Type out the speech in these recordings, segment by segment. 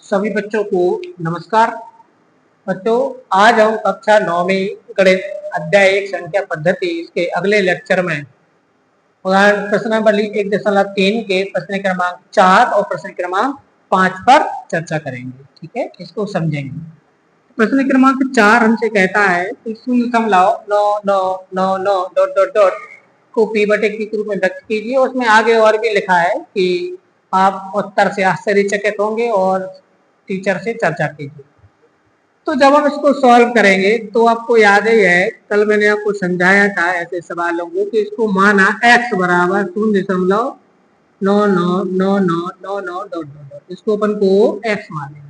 सभी बच्चों को नमस्कार। बच्चों, आज हम कक्षा 9वीं गणित अध्याय 1 संख्या पद्धति इसके अगले लेक्चर में उदाहरण प्रश्नावली 1.3 के प्रश्न क्रमांक 4 और प्रश्न क्रमांक 5 पर चर्चा करेंगे। ठीक है, इसको समझेंगे। प्रश्न क्रमांक 4 हमसे कहता है कि 0.99999 डॉट डॉट डॉट को p बटे q के रूप में व्यक्त कीजिए। उसमें आगे और भी लिखा है कि आप उत्तर से आश्चर्यचकित होंगे और टीचर से चर्चा कीजिए। तो जब हम इसको सॉल्व करेंगे तो आपको याद ही है, कल मैंने आपको समझाया था ऐसे सवालों को कि इसको माना x बराबर 0.999999 डॉट डॉट, इसको अपन को x मानेंगे।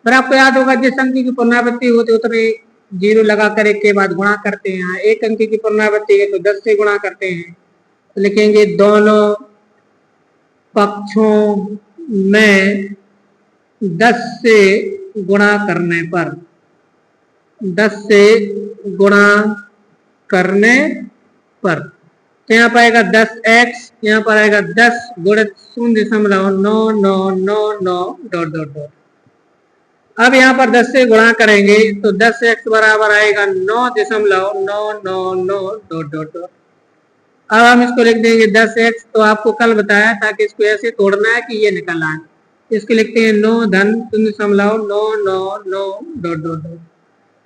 फिर आपको याद होगा जिस अंक की पुनरावृत्ति होती है उतने जीरो लगाकर एक के बाद गुणा करते हैं। एक अंक की पुनरावृत्ति है तो 10 से गुणा करते हैं, तो लिखेंगे दोनों पक्षों में 10 से गुणा करने पर 10 से गुणा करने पर तो यहाँ पर आएगा 10x, यहाँ पर आएगा 10 गुणित 0.9999 डॉट डॉट डॉट। अब यहाँ पर 10 से गुणा करेंगे तो 10x बराबर आएगा 9.999 डॉट डॉट डॉट। अब हम इसको लिख देंगे 10x। तो आपको कल बताया था कि इसको ऐसे तोड़ना है कि ये निकल आए। इसको लिखते हैं 9 धन 0.999 डॉट डॉट डॉट।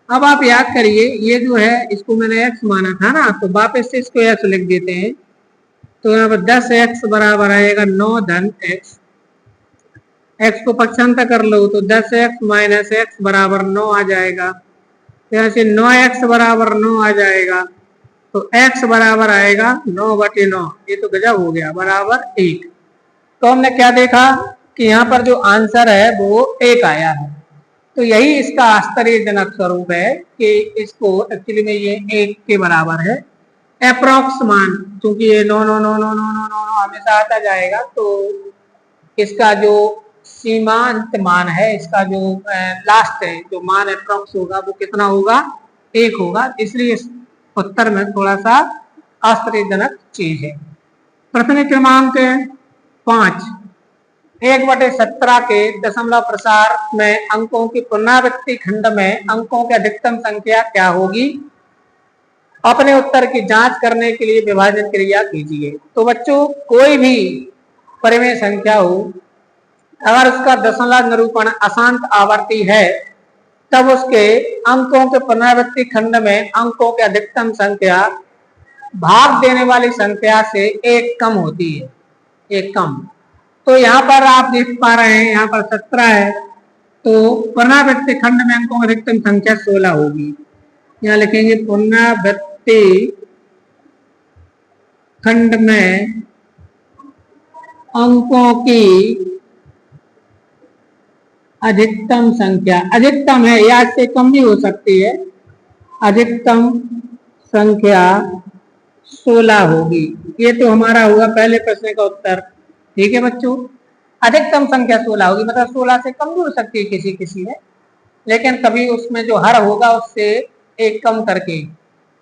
अब आप याद करिए, ये जो है इसको मैंने x माना था ना, तो वापस से इसको x लिख देते हैं। तो यहाँ पर 10x बराबर आएगा 9 धन x। x को पक्षांतर कर लो तो 10x माइनस x बराबर 9 आ जाएगा। यहाँ से 9x बराबर 9 आ जाएगा, तो x बराबर आएगा 9/9। ये तो गजब हो गया, बराबर 1। तो हमने क्या देखा कि यहाँ पर जो आंसर है वो 1 आया है। तो यही इसका आश्चर्यजनक स्वरूप है कि इसको एक्चुअली में ये 1 के बराबर है। अप्रोक्स मान, क्योंकि ये 9 हमेशा आता जाएगा, तो इसका जो सीमांत मान है, इसका जो लास्ट है, जो मान अप्रोक्स होगा वो कितना होगा? 1 होगा। इसलिए इस उत्तर में थोड़ा सा आश्चर्यजनक चीज है। प्रश्न क्रमांक 5, 1/17 के दशमलव प्रसार में अंकों की पुनरावृत्ति खंड में अंकों की अधिकतम संख्या क्या होगी? अपने उत्तर की जांच करने के लिए विभाजन क्रिया कीजिए। तो बच्चों, कोई भी परिमेय संख्या हो, अगर उसका दशमलव निरूपण अशांत आवर्ती है तब उसके अंकों के पुनरावृत्ति खंड में अंकों की अधिकतम संख्या भाग देने वाली संख्या से 1 कम होती है, 1 कम। तो यहाँ पर आप देख पा रहे हैं, यहाँ पर 17 है, तो पुनरावृत्ति खंड में अंकों की अधिकतम संख्या 16 होगी। यहाँ लिखेंगे पुनरावृत्ति खंड में अंकों की अधिकतम संख्या, अधिकतम है या इससे कम भी हो सकती है, अधिकतम संख्या 16 होगी। ये तो हमारा हुआ पहले प्रश्न का उत्तर। ठीक है बच्चों, अधिकतम संख्या 16 होगी, मतलब 16 से कम भी हो सकती है किसी किसी में, लेकिन कभी उसमें जो हर होगा उससे 1 कम करके,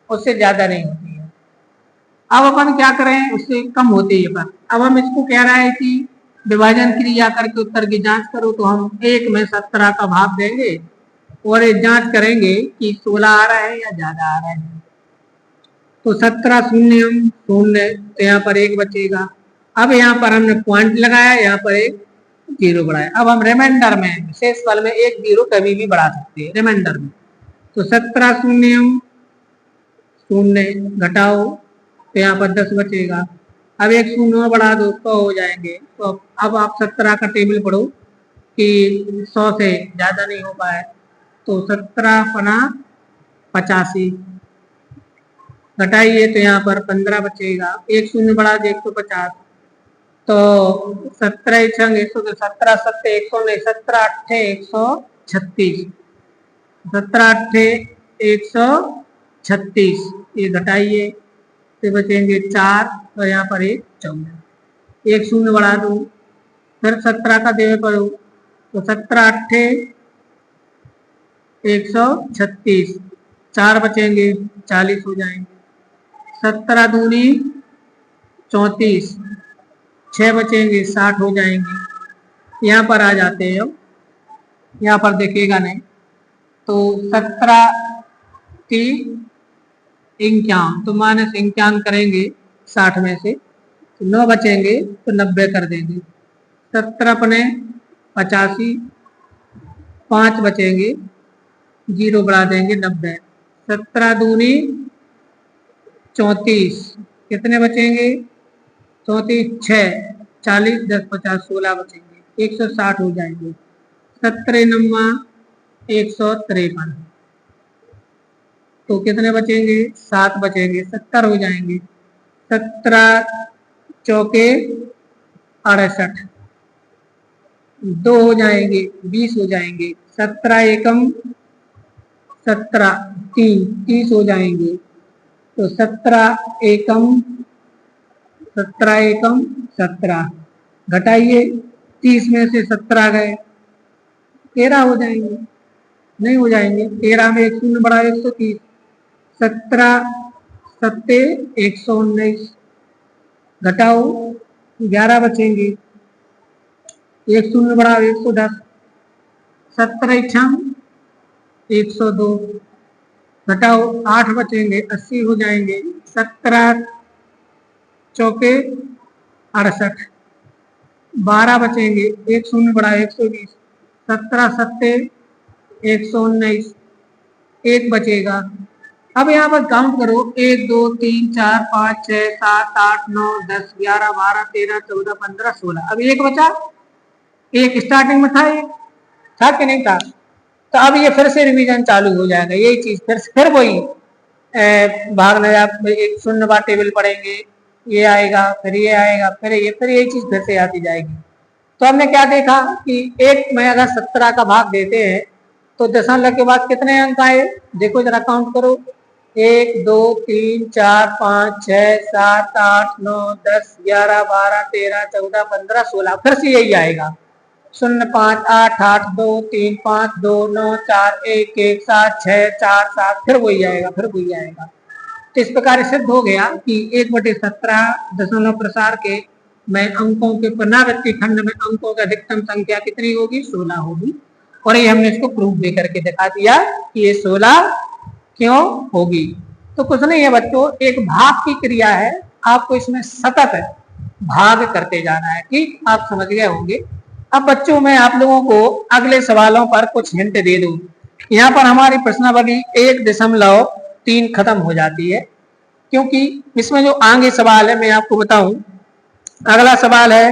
उससे ज्यादा नहीं होती है। अब अपन क्या करें, उससे कम होती है पर अब हम इसको कह रहा है कि विभाजन क्रिया करके उत्तर की जांच करो। तो हम 1 में 17 का भाग देंगे और ये जांच करेंगे कि 16 आ रहा है या ज्यादा आ रहा है। तो 17 शून्य शून्य, तो यहाँ पर 1 बचेगा। अब यहाँ पर हमने पॉइंट लगाया, यहाँ पर एक 0 बढ़ाया। अब हम रिमाइंडर में, विशेष फल में 1 0 कभी भी बढ़ा सकते हैं रिमाइंडर में। तो 17 शून्य शून्य घटाओ, तो यहाँ पर 10 बचेगा। अब 1 शून्य बढ़ा दो, 100 हो जाएंगे। तो अब आप 17 का टेबल पढ़ो कि 100 से ज्यादा नहीं हो पाए, तो 17 पना 85 घटाइए, तो यहाँ पर 15 बचेगा। 1 शून्य बढ़ा दे 150, तो 17 छंग 100, 17 सत्ते 100 नहीं, 17 अट्ठे 136, 17 अट्ठे 136, ये घटाइए तो बचेंगे 4, और यहाँ पर 1 14। 1 शून्य बढ़ा दो, फिर 17 का देवे पढ़ो, तो 17 अट्ठे 136, 4 बचेंगे 40 हो जाएंगे। 17 दूनी 34, 6 बचेंगे 60 हो जाएंगे। यहाँ पर आ जाते हैं यहाँ पर देखिएगा नहीं, तो 17 की 51, तो -51 करेंगे 60 में से, तो 9 बचेंगे तो 90 कर देंगे। 17 अपने 85, 5 बचेंगे, 0 बढ़ा देंगे 90। 17 दूनी 34, कितने बचेंगे? 34 6, 40 10 50 16 बचेंगे, 160 हो जाएंगे। 17 नम्मा 153, तो कितने बचेंगे? 7 बचेंगे, 70 हो जाएंगे। 17 चौके 68, 2 हो जाएंगे, 20 हो जाएंगे। 17 एकम 17, 3 30 हो जाएंगे। तो 17 घटाइए, 30 में से 17 गए, 13 हो जाएंगे। नहीं हो जाएंगे, 13 में एक शून्य बढ़ा 130, 17 सत्ते 119, घटाओ 11 बचेंगे, एक शून्य बढ़ा 110, 17 छम 102, घटाओ 8 बचेंगे, 80 हो जाएंगे। 17 चौके 68, 12 बचेंगे, एक शून्य बढ़ा 120, 17 सत्ते 119, एक बचेगा। अब यहाँ पर काउंट करो, 1 2 3 4 5 6 7 8 9 10 11 12 13 14 15 16, अब एक बचा। एक स्टार्टिंग में था, एक था कि नहीं था? तो अब ये फिर से रिवीजन चालू हो जाएगा, यही चीज फिर वही भागने, आप एक शून्य बार टेबल पढ़ेंगे, ये आएगा, फिर ये आएगा, फिर यही चीज फिर से आती जाएगी। तो हमने क्या देखा कि एक में अगर 17 का भाग देते हैं तो दशमलव के बाद कितने अंक आए? देखो जरा काउंट करो, 1 2 3 4 5 6 7 8 9 10 11 12 13 14 15 16, फिर से यही आएगा। 0 5 8 8 2 3 5 2 9 4 1 1 7 6 4 7, फिर वही आएगा, फिर वही आएगा। तो इस प्रकार सिद्ध हो गया कि 1/17 दशमलव प्रसार के में अंकों के पुनरावृत्ति खंड में अंकों की अधिकतम संख्या कितनी होगी? 16 होगी। और ये हमने इसको प्रूफ दे करके दिखा दिया कि ये 16 क्यों होगी। तो कुछ नहीं है बच्चों, एक भाग की क्रिया है, आपको इसमें सतत भाग करते जाना है। ठीक, आप समझ गए होंगे। अब बच्चों मैं आप लोगों को अगले सवालों पर कुछ हिंट दे दूं। यहाँ पर हमारी प्रश्नावली 1.3 खत्म हो जाती है, क्योंकि इसमें जो आगे सवाल है मैं आपको बताऊं। अगला सवाल है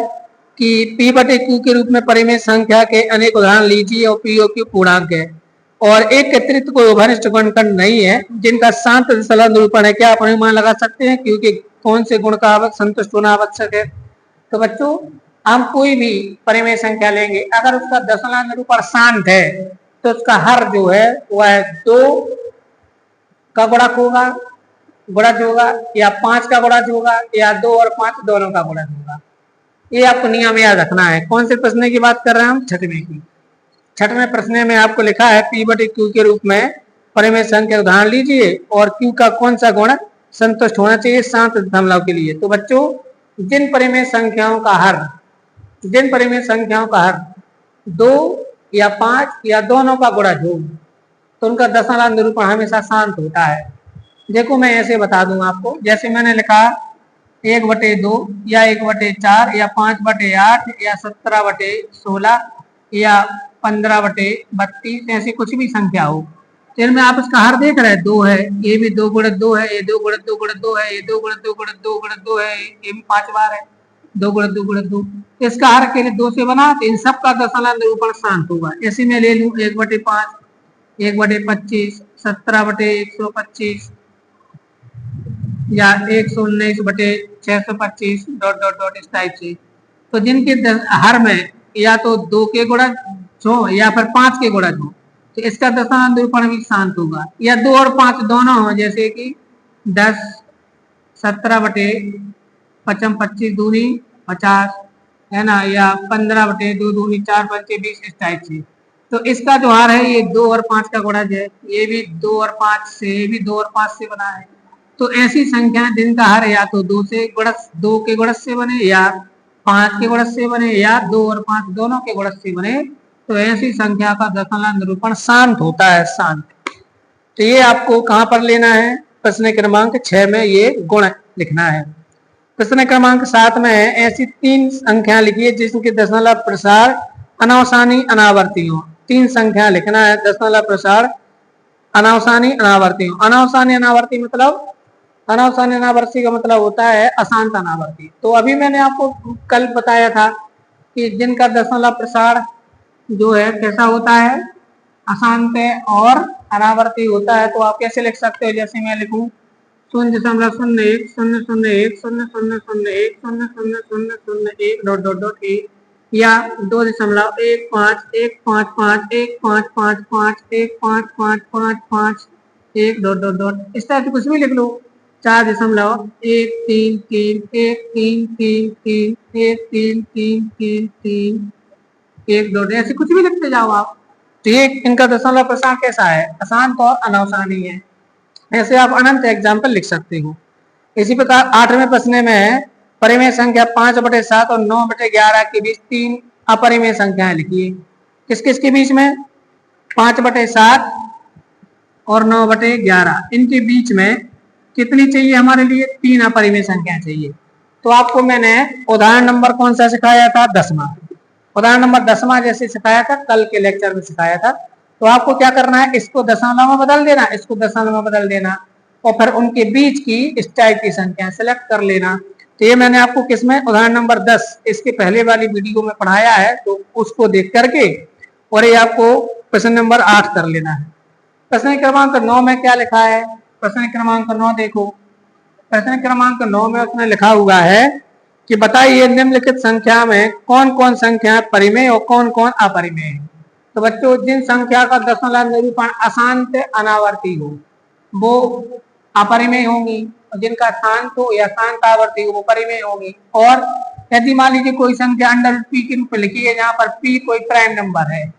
कि P/Q के रूप में परिमेय संख्या के अनेक उदाहरण लीजिए और P और Q पूर्णांक है और एक के अतिरिक्त कोई उभयनिष्ठ गुणनखंड नहीं है जिनका शांत दशमलव निरूपण है। क्या आप अनुमान लगा सकते हैं क्योंकि कौन से गुण का संतुष्ट होना आवश्यक है? तो बच्चों हम कोई भी परिमेय संख्या लेंगे, अगर उसका दशमलव निरूपण शांत है तो उसका हर जो है वह 2 का गुणक होगा, गुणज होगा, या 5 का गुणज होगा, या 2 और 5 दोनों का गुणज होगा। ये आपको नियम याद रखना है। कौन से प्रश्न की बात कर रहे हैं हम? छठवें की। छठवें प्रश्न में आपको लिखा है P/Q के रूप में परिमेय संख्या उदाहरण लीजिए और Q का कौन सा गुणक संतुष्ट होना चाहिए शांत दशमलव के लिए। तो बच्चों जिन परिमेय संख्याओं का हर 2 या 5 या दोनों का गुणज हो तो उनका दशमलव निरूपण हमेशा शांत होता है। देखो मैं ऐसे बता दूं आपको, जैसे मैंने लिखा 1/2 या 1/4 या 5/8 या 17/16 या 15/32, ऐसी कुछ भी संख्या हो, तो इनमें आप इसका हर देख रहे हैं 2 है, ये भी 2 गुणित 2 है, ये 2 गुणित 2 गुणित 2 है, ये 2 गुणित 2 गुणित 2 गुणित 2 है, ये भी 5 बार है, 2 गुणित 2 गुणित 2। इसका हर के लिए 2 से बना, तो इन सब का दशमलव निरूपण शांत होगा। ऐसे में ले लूं 1/5, 1/25, 17/125 या 119/625 डॉट डॉट डॉट इस टाइप से। तो जिनके हर में या तो 2 के गुणज हो या फिर 5 के गुणज हो तो इसका दशमलव निरूपण भी शांत होगा, या 2 और 5 दोनों हो, जैसे कि 10 17/5 25 दूनी 50 है ना, या 15/2 दूनी 4 पंचे 20 इस टाइप से। तो इसका जो हर है ये 2 और 5 का गुणज है, ये भी 2 और 5 से, ये भी 2 और 5 से बना है। तो ऐसी संख्या जिनका हर या तो 2 के गुणज से बने, या 5 के गुणज से बने, या 2 और 5 दोनों के गुणज से बने, तो ऐसी संख्या का दशमलव निरूपण शांत होता है, शांत। तो ये आपको कहां पर लेना है, प्रश्न क्रमांक 6 में ये गुण लिखना है। प्रश्न क्रमांक 7 में है, ऐसी 3 संख्या लिखिए जिसके दशमलव प्रसार अनावसानी अनावर्ती हो। 3 संख्या लिखना है, दशमलव प्रसार अनावसानी अनावर्ती हो। अनावसानी अनावर्ती मतलब, अनावसानी अनावर्ती का मतलब होता है अशांत अनावर्ती। तो अभी मैंने आपको कल बताया था कि जिनका दशमलव प्रसार जो है कैसा होता है, अशांत और अनावर्ती होता है। तो आप कैसे लिख सकते हो, जैसे मैं लिखूं 0.01 0.01 0.001 0.001 डॉट डॉट डॉट 1 या 2.15515551555 डॉट डॉट डॉट, इस तरह से कुछ भी लिख लो। 4.13311333333 1 डॉट, ऐसे कुछ भी लिखते जाओ आप। तो ये इनका दशमलव प्रसार कैसा है, अशांत और अनावसानी है। ऐसे आप अनंत एग्जाम्पल लिख सकते हो। इसी प्रकार 8वें प्रश्न में है, परिमेय संख्या 5/7 और 9/11 के बीच 3 अपरिमेय संख्याएं लिखिए। किस किस के बीच में, 5/7 और 9/11, इनके बीच में कितनी चाहिए हमारे लिए, 3 अपरिमेय संख्या चाहिए। तो आपको मैंने उदाहरण नंबर कौन सा सिखाया था, 10वां। उदाहरण नंबर 10वां जैसे सिखाया था, कल के लेक्चर में सिखाया था। तो आपको क्या करना है, इसको दशमलव में बदल देना, इसको दशमलव में बदल देना, और फिर उनके बीच की इस टाइप की संख्या सेलेक्ट कर लेना। तो ये मैंने आपको किसमें, उदाहरण नंबर 10, इसके पहले वाली वीडियो में पढ़ाया है, तो उसको देख करके और ये आपको प्रश्न नंबर 8 कर लेना है। प्रश्न क्रमांक 9 में क्या लिखा है, प्रश्न क्रमांक 9 देखो। प्रश्न क्रमांक 9 में उसने लिखा हुआ है कि बताइए निम्नलिखित संख्या में कौन कौन संख्या परिमेय और कौन कौन अपरिमेय है। तो बच्चों, जिन संख्या का दशमलव निरूपण अशांत अनावर्ती हो वो अपरिमेय होंगी, और जिनका शांत हो या शांत आवर्ती हो वो परिमेय होगी। और यदि मान लीजिए कोई संख्या अंडर पी के रूप में लिखी है, जहां पर पी कोई प्राइम नंबर है,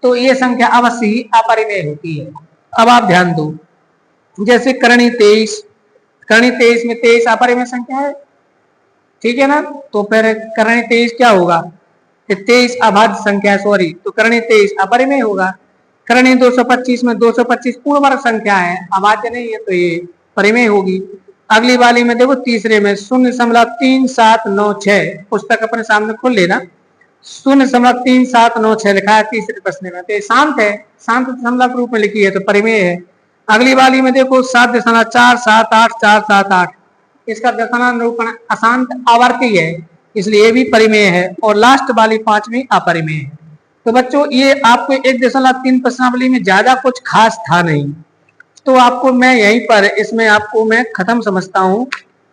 तो ये संख्या अवश्य ही अपरिमेय होती है। अब आप ध्यान दो, जैसे करणी 23, करणी 23 में 23 अपरिमेय संख्या है, ठीक है ना। तो फिर करणी 23 क्या होगा, 23 अभाज्य संख्या, सॉरी, तो करणी 23 अपरिमेय होगा। करणी 225 में 225 पूर्ण वर्ग संख्या है, अभाज्य नहीं है, तो ये परिमेय होगी। अगली वाली में देखो, तीसरे में 0.3796, पुस्तक अपने सामने खोल लेना, 0.3796 लिखा है तीसरे प्रश्न में, तो ये शांत है, शांत दशमलव रूप में लिखी है, तो परिमेय है। अगली वाली में देखो 7.478478, इसका दशमलव निरूपण अशांत आवर्ती है, इसलिए ये भी परिमेय है। और लास्ट वाली 5वीं अपरिमेय है। तो बच्चों, ये आपको 1.3 प्रश्नावली में ज्यादा कुछ खास था नहीं, तो आपको मैं यहीं पर इसमें आपको मैं खत्म समझता हूं।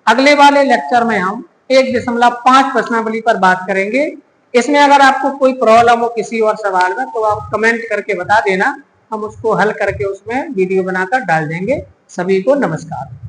अगले वाले लेक्चर में हम 1.5 प्रश्नावली पर बात करेंगे। इसमें अगर आपको कोई प्रॉब्लम हो किसी और सवाल में, तो आप कमेंट करके बता देना, हम उसको हल करके उसमें वीडियो बनाकर डाल देंगे। सभी को नमस्कार।